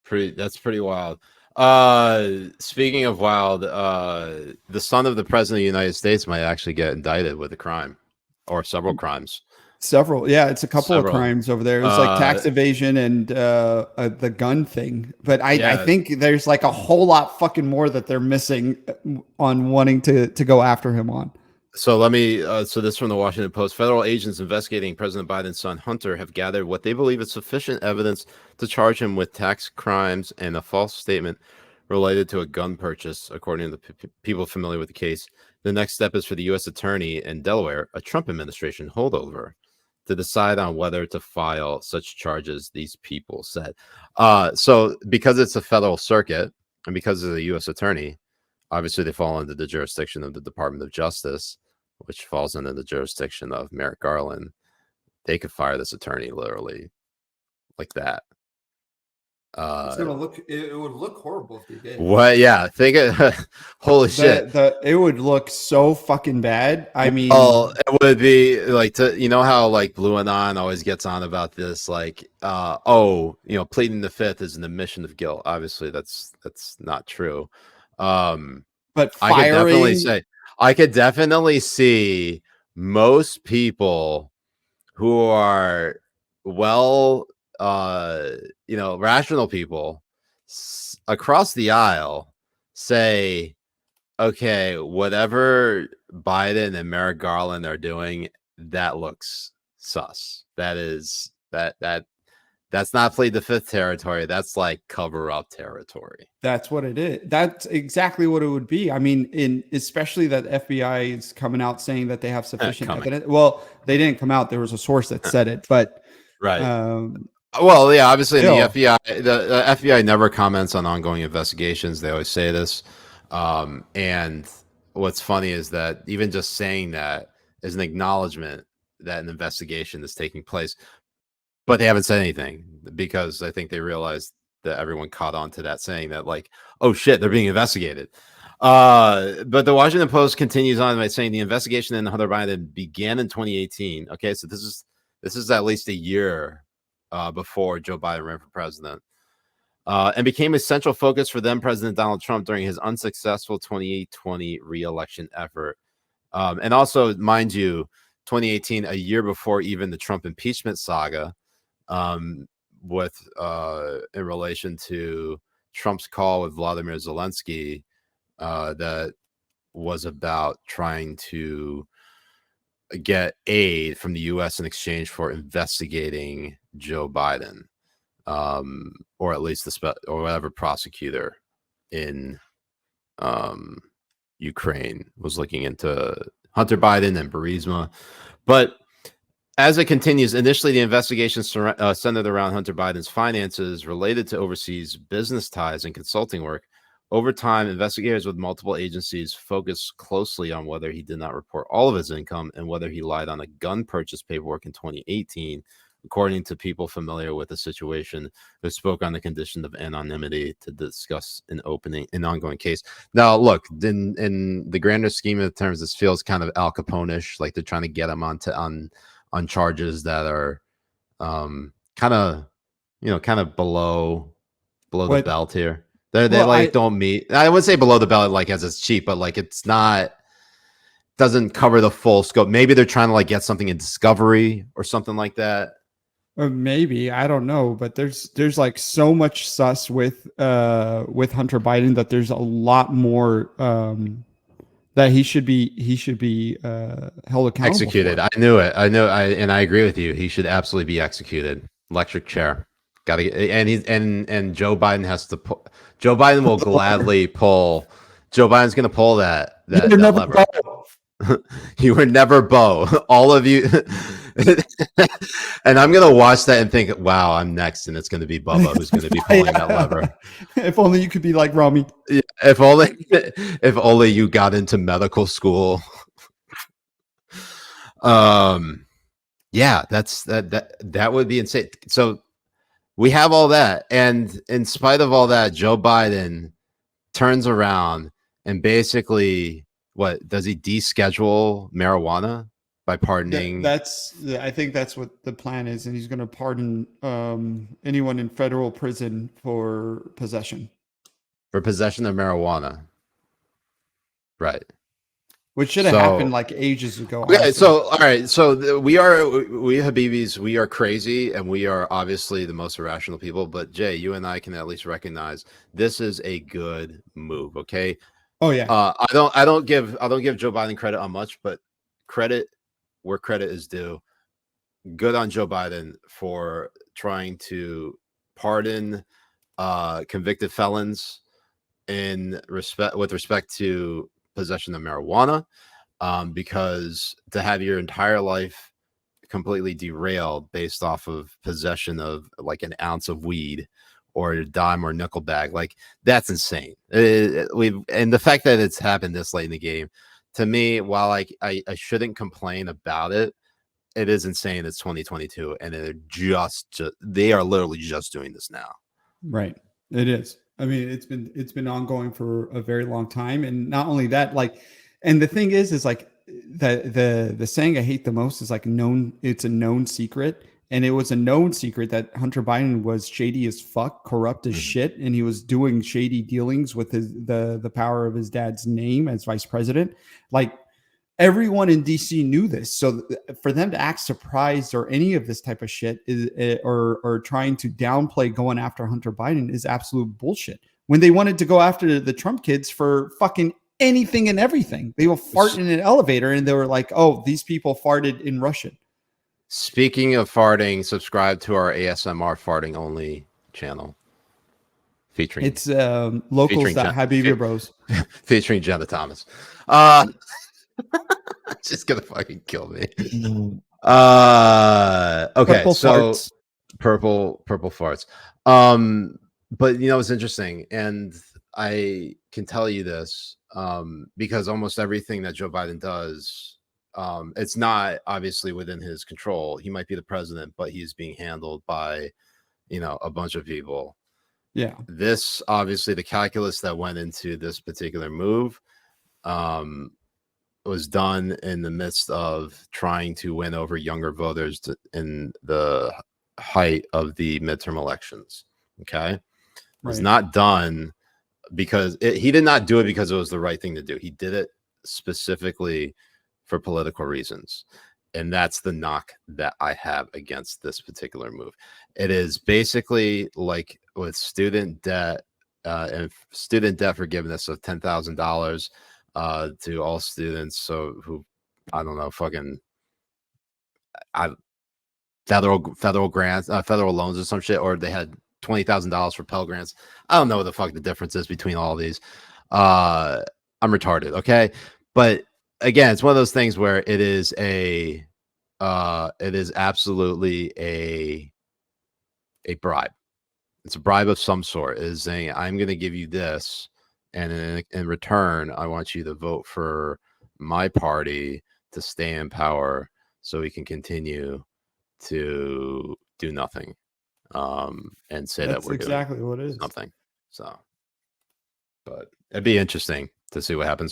That's pretty wild. Speaking of wild, the son of the president of the United States might actually get indicted with a crime or several crimes. Several, yeah, it's a couple of Several. crimes over there. It's like tax evasion and the gun thing. But I think there's like a whole lot fucking more that they're missing on wanting to go after him on. So let me. So this from the Washington Post: federal agents investigating President Biden's son Hunter have gathered what they believe is sufficient evidence to charge him with tax crimes and a false statement related to a gun purchase, according to the people familiar with the case. The next step is for the U.S. attorney in Delaware, a Trump administration holdover, to decide on whether to file such charges, these people said. So because it's a federal circuit and because of the U.S. attorney, obviously they fall under the jurisdiction of the Department of Justice, which falls under the jurisdiction of Merrick Garland. They could fire this attorney literally like that. It's gonna look. It would look horrible if they did. What? Yeah. Think it. Holy shit! It would look so fucking bad. I mean, it would be like you know how like Blue Anon always gets on about this, like, pleading the fifth is an admission of guilt. Obviously, that's not true. But I could definitely see most people who are rational people across the aisle say, okay, whatever Biden and Merrick Garland are doing, that looks sus. That's not plead the fifth territory. That's like cover up territory. That's what it is. That's exactly what it would be. I mean, especially that FBI is coming out saying that they have sufficient evidence. Well, they didn't come out. There was a source that said it, but right. Well, yeah, obviously the FBI never comments on ongoing investigations. They always say this. And what's funny is that even just saying that is an acknowledgement that an investigation is taking place, but they haven't said anything because I think they realized that everyone caught on to that, saying that like, oh shit, they're being investigated. But the Washington Post continues on by saying the investigation into Hunter Biden began in 2018. Okay, so this is at least a year before Joe Biden ran for president, and became a central focus for then President Donald Trump during his unsuccessful 2020 re-election effort. And also, mind you, 2018, a year before even the Trump impeachment saga, with in relation to Trump's call with Vladimir Zelensky, that was about trying to get aid from the U.S. in exchange for investigating Joe Biden, or at least or whatever prosecutor in Ukraine was looking into Hunter Biden and Burisma. But as it continues, initially the investigation centered around Hunter Biden's finances related to overseas business ties and consulting work. Over time, investigators with multiple agencies focused closely on whether he did not report all of his income and whether he lied on a gun purchase paperwork in 2018, according to people familiar with the situation who spoke on the condition of anonymity to discuss an ongoing case. Now, look, in the grander scheme of terms, this feels kind of Al Capone-ish, like they're trying to get him on charges that are kind of below the belt here. They don't meet. I wouldn't say below the belt, like as it's cheap, but like it's not, doesn't cover the full scope. Maybe they're trying to like get something in discovery or something like that. Or maybe, I don't know, but there's like so much sus with Hunter Biden that there's a lot more that he should be held accountable. Executed. For. I knew it. And I agree with you. He should absolutely be executed. Electric chair. Got to get, and Joe Biden has to pull. Joe Biden will gladly pull. Joe Biden's going to pull that lever. You were never Bo. All of you. And I'm going to watch that and think, wow, I'm next. And it's going to be Bubba who's going to be pulling that lever. If only you could be like Rami. Yeah, if only you got into medical school. Yeah, that would be insane. So we have all that. And in spite of all that, Joe Biden turns around and basically, what does he deschedule marijuana by pardoning. I think that's what the plan is, and he's going to pardon anyone in federal prison for possession. For possession of marijuana. Right. Which should have happened like ages ago. Okay, honestly. So all right, so we Habibis, we are crazy, and we are obviously the most irrational people. But Jay, you and I can at least recognize this is a good move. Okay. Oh yeah. I don't give Joe Biden credit on much, but credit where credit is due. Good on Joe Biden for trying to pardon convicted felons with respect to possession of marijuana, because to have your entire life completely derailed based off of possession of like an ounce of weed or a dime or nickel bag, like that's insane. And the fact that it's happened this late in the game, to me, while I shouldn't complain about it, it is insane. It's 2022, and they are literally just doing this now. Right. It is. I mean, it's been ongoing for a very long time, and not only that, like, and the thing is like the saying I hate the most is like known. It's a known secret, and it was a known secret that Hunter Biden was shady as fuck, corrupt as shit, and he was doing shady dealings with the power of his dad's name as vice president. Like, everyone in DC knew this. So for them to act surprised or any of this type of shit or trying to downplay going after Hunter Biden is absolute bullshit. When they wanted to go after the Trump kids for fucking anything and everything, they will fart in an elevator and they were like, oh, these people farted in Russian. Speaking of farting, subscribe to our ASMR farting only channel. Featuring it's locals that Habibi Bros. Featuring Jenna Thomas. Just gonna fucking kill me. Okay, purple so farts. purple farts. But you know, it's interesting, and I can tell you this because almost everything that Joe Biden does, it's not obviously within his control. He might be the president, but he's being handled by, you know, a bunch of people. Yeah. This obviously the calculus that went into this particular move was done in the midst of trying to win over younger voters in the height of the midterm elections. Okay. It was not done because he did not do it because it was the right thing to do. He did it specifically for political reasons. And that's the knock that I have against this particular move. It is basically like with student debt and student debt forgiveness of $10,000 to all students. So who, I don't know, fucking federal grants, federal loans or some shit, or they had $20,000 for Pell Grants. I don't know what the fuck the difference is between all of these. I'm retarded, okay? But again, it's one of those things where it is absolutely a bribe. It's a bribe of some sort. It is saying, I'm going to give you this, and in return, I want you to vote for my party to stay in power so we can continue to do nothing. And say that's that we're exactly doing what it is. nothing. So, but it'd be interesting to see what happens.